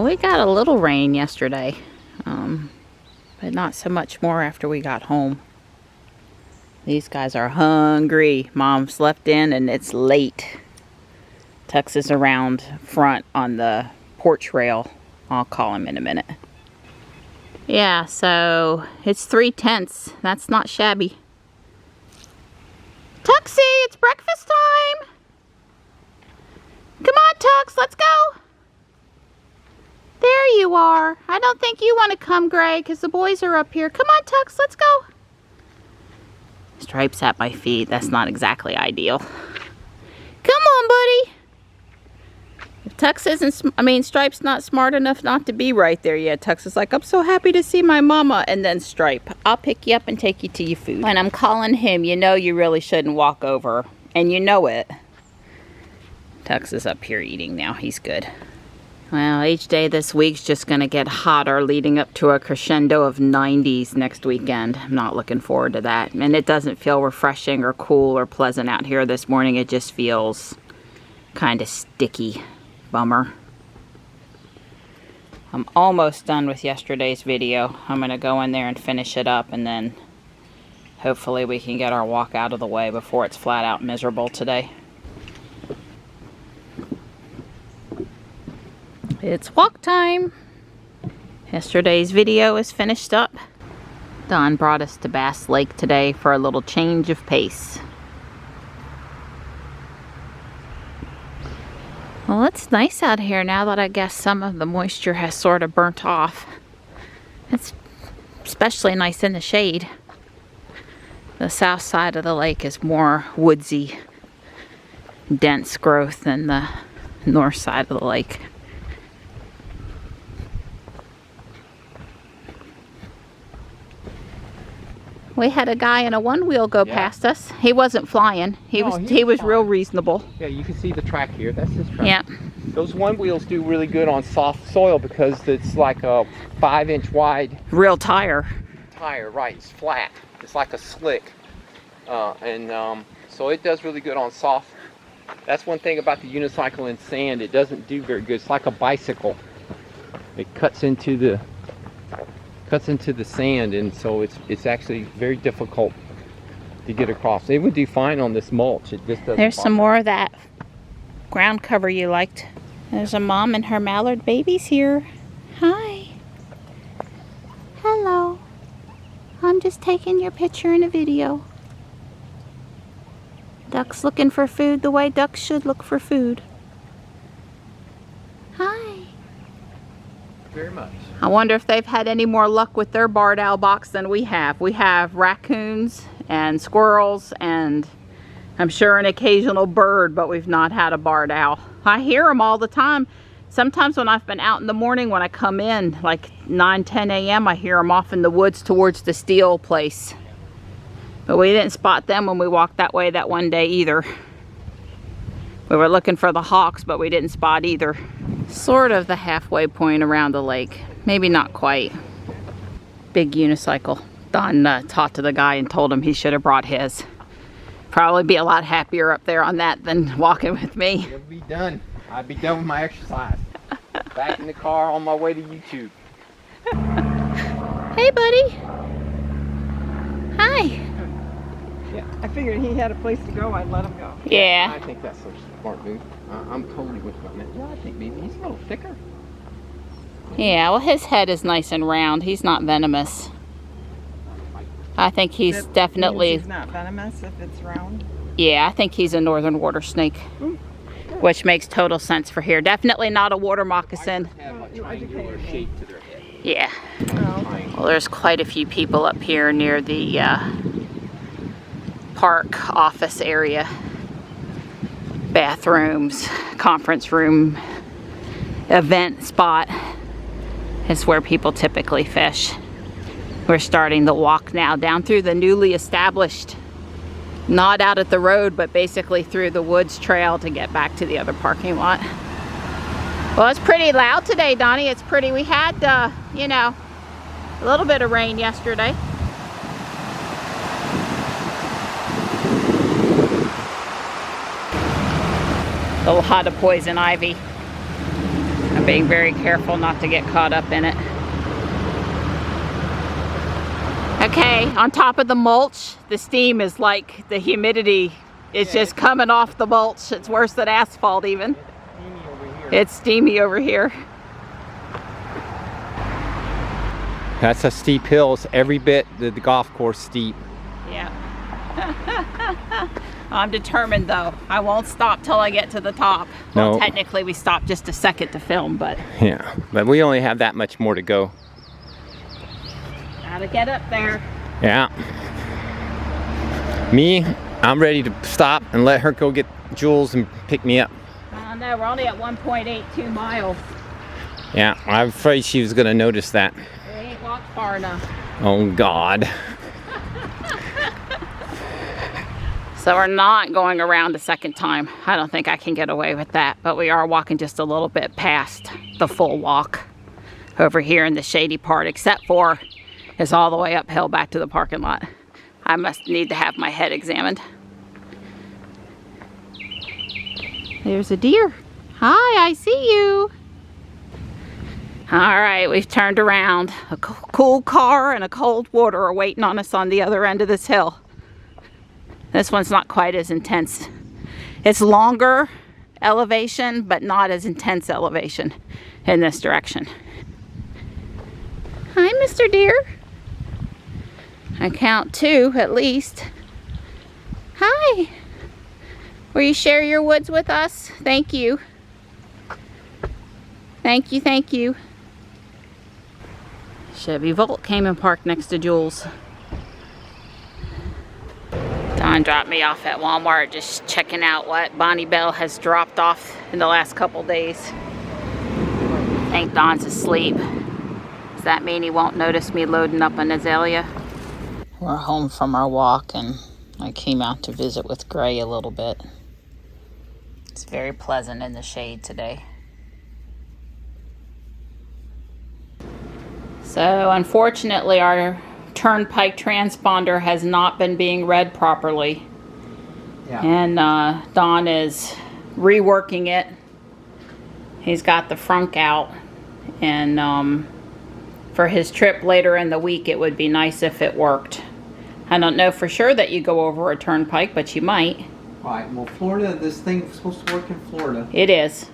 Well, we got a little rain yesterday, but not so much more after we got home. These guys are hungry. Mom slept in and it's late. Tux is around front on the porch rail. I'll call him in a minute. Yeah, so it's 3:10. That's not shabby. Tuxie, it's breakfast time. Come on, Tux, let's go. There you are. I don't think you want to come, Gray, because the boys are up here. Come on, Tux, let's go. Stripe's at my feet. That's not exactly ideal. Come on, buddy. If Tux isn't, Stripe's not smart enough not to be right there yet. Tux is like, I'm so happy to see my mama. And then Stripe, I'll pick you up and take you to your food. When I'm calling him, you know you really shouldn't walk over. And you know it. Tux is up here eating now. He's good. Well, each day this week's just going to get hotter, leading up to a crescendo of 90s next weekend. I'm not looking forward to that. And it doesn't feel refreshing or cool or pleasant out here this morning. It just feels kind of sticky. Bummer. I'm almost done with yesterday's video. I'm going to go in there and finish it up, and then hopefully we can get our walk out of the way before it's flat out miserable today. It's walk time. Yesterday's video is finished up. Don brought us to Bass Lake today for a little change of pace. Well, it's nice out here now that I guess some of the moisture has sort of burnt off. It's especially nice in the shade. The south side of the lake is more woodsy, dense growth than the north side of the lake. We had a guy in a one-wheel go past us. He wasn't flying. He was real reasonable. Yeah, you can see the track here. That's his track. Yeah. Those one wheels do really good on soft soil because it's like a 5-inch wide real tire. Right? It's flat. It's like a slick, so it does really good on soft. That's one thing about the unicycle in sand. It doesn't do very good. It's like a bicycle. It cuts into the sand, and so it's actually very difficult to get across. It would do fine on this mulch. It just doesn't. There's some more of that ground cover you liked. There's a mom and her mallard babies here. Hi. Hello. I'm just taking your picture in a video. Duck's looking for food the way ducks should look for food. Hi. Very much. I wonder if they've had any more luck with their barred owl box than we have. We have raccoons and squirrels and I'm sure an occasional bird, but we've not had a barred owl. I hear them all the time. Sometimes when I've been out in the morning, when I come in like 9-10 a.m., I hear them off in the woods towards the steel place. But we didn't spot them when we walked that way that one day either. We were looking for the hawks, but we didn't spot either. Sort of the halfway point around the lake. Maybe not quite. Big unicycle. Don talked to the guy and told him he should have brought his. Probably be a lot happier up there on that than walking with me. It'll be done. I'd be done with my exercise. Back in the car on my way to YouTube. Hey, buddy. Hi. Yeah, I figured he had a place to go, I'd let him go. Yeah. I think that's a smart move. I'm totally with you on that. Yeah, I think maybe he's a little thicker. Yeah, well, his head is nice and round. He's not venomous. I think he's That definitely... means he's not venomous if it's round? Yeah, I think he's a northern water snake. Which makes total sense for here. Definitely not a water moccasin. Have a triangular shape to their head. Yeah. Oh. Well, there's quite a few people up here near the park office area. Bathrooms, conference room, event spot is where people typically fish. We're starting the walk now down through the newly established, not out at the road, but basically through the woods trail to get back to the other parking lot. Well, it's pretty loud today, Donnie. It's pretty. We had, you know, a little bit of rain yesterday. A lot of poison ivy. I'm being very careful not to get caught up in it. Okay, on top of the mulch, the steam is like the humidity is just coming off the mulch. It's worse than asphalt even. It's steamy over here. That's a steep hill. It's every bit the golf course steep. Yeah. I'm determined though. I won't stop till I get to the top. Well, technically we stopped just a second to film, but... Yeah, but we only have that much more to go. Gotta get up there. Yeah. Me, I'm ready to stop and let her go get Jules and pick me up. I know, we're only at 1.82 miles. Yeah, I'm afraid she was gonna notice that. We ain't walked far enough. Oh God. So we're not going around a second time. I don't think I can get away with that, but we are walking just a little bit past the full walk over here in the shady part, except for it's all the way uphill back to the parking lot. I must need to have my head examined. There's a deer. Hi, I see you. All right, we've turned around. A cool car and a cold water are waiting on us on the other end of this hill. This one's not quite as intense. It's longer elevation, but not as intense elevation in this direction. Hi, Mr. Deer. I count 2 at least. Hi. Will you share your woods with us? Thank you. Thank you, thank you. Chevy Volt came and parked next to Jules. Don dropped me off at Walmart, just checking out what Bonnie Bell has dropped off in the last couple days. I think Don's asleep. Does that mean he won't notice me loading up an azalea? We're home from our walk and I came out to visit with Gray a little bit. It's very pleasant in the shade today. So unfortunately our turnpike transponder has not been being read properly. Yeah. And Don is reworking it. He's got the frunk out, and for his trip later in the week it would be nice if it worked. I don't know for sure that you go over a turnpike, but you might. Right, well Florida, this thing's supposed to work in Florida. It is.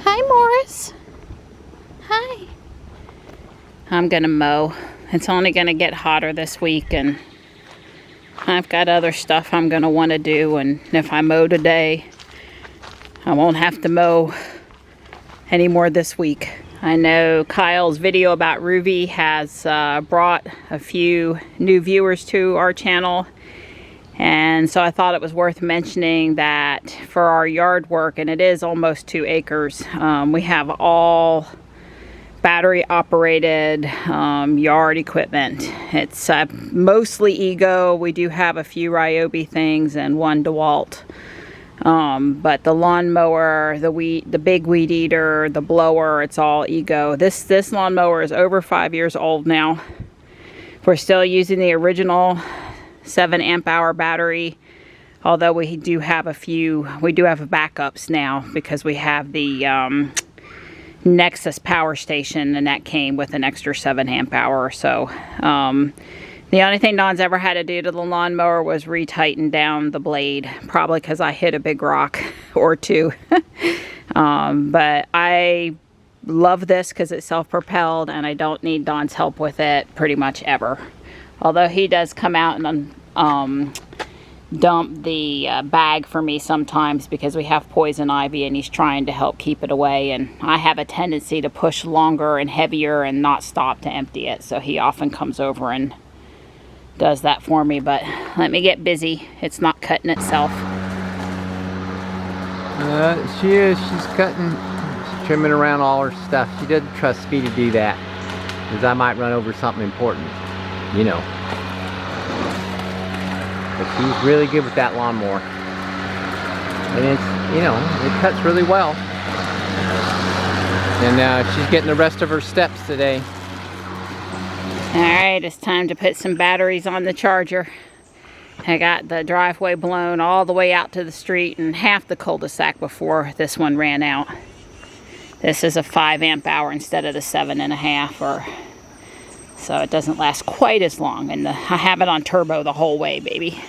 Hi Morris. Hi. I'm gonna mow. It's only gonna get hotter this week and I've got other stuff I'm gonna want to do, and if I mow today I won't have to mow anymore this week. I know Kyle's video about Ruby has brought a few new viewers to our channel, and so I thought it was worth mentioning that for our yard work, and it is almost 2 acres, we have all battery operated yard equipment. It's mostly Ego. We do have a few Ryobi things and 1 DeWalt. But the lawnmower, the big weed eater, the blower, it's all Ego. This lawnmower is over 5 years old now. We're still using the original 7 amp hour battery, although we do have backups now because we have the Nexus power station, and that came with an extra 7 amp hour or so. The only thing Don's ever had to do to the lawnmower was retighten down the blade, probably because I hit a big rock or 2. But I love this because it's self-propelled and I don't need Don's help with it pretty much ever. Although he does come out and dump the bag for me sometimes because we have poison ivy and he's trying to help keep it away, and I have a tendency to push longer and heavier and not stop to empty it, so he often comes over and does that for me. But let me get busy. It's not cutting itself. She is. She's cutting. She's trimming around all her stuff. She doesn't trust me to do that because I might run over something important, you know. But she's really good with that lawnmower. And it's, you know, it cuts really well. And she's getting the rest of her steps today. Alright, it's time to put some batteries on the charger. I got the driveway blown all the way out to the street and half the cul-de-sac before this one ran out. This is a 5 amp hour instead of the 7.5, or so it doesn't last quite as long. And I have it on turbo the whole way, baby.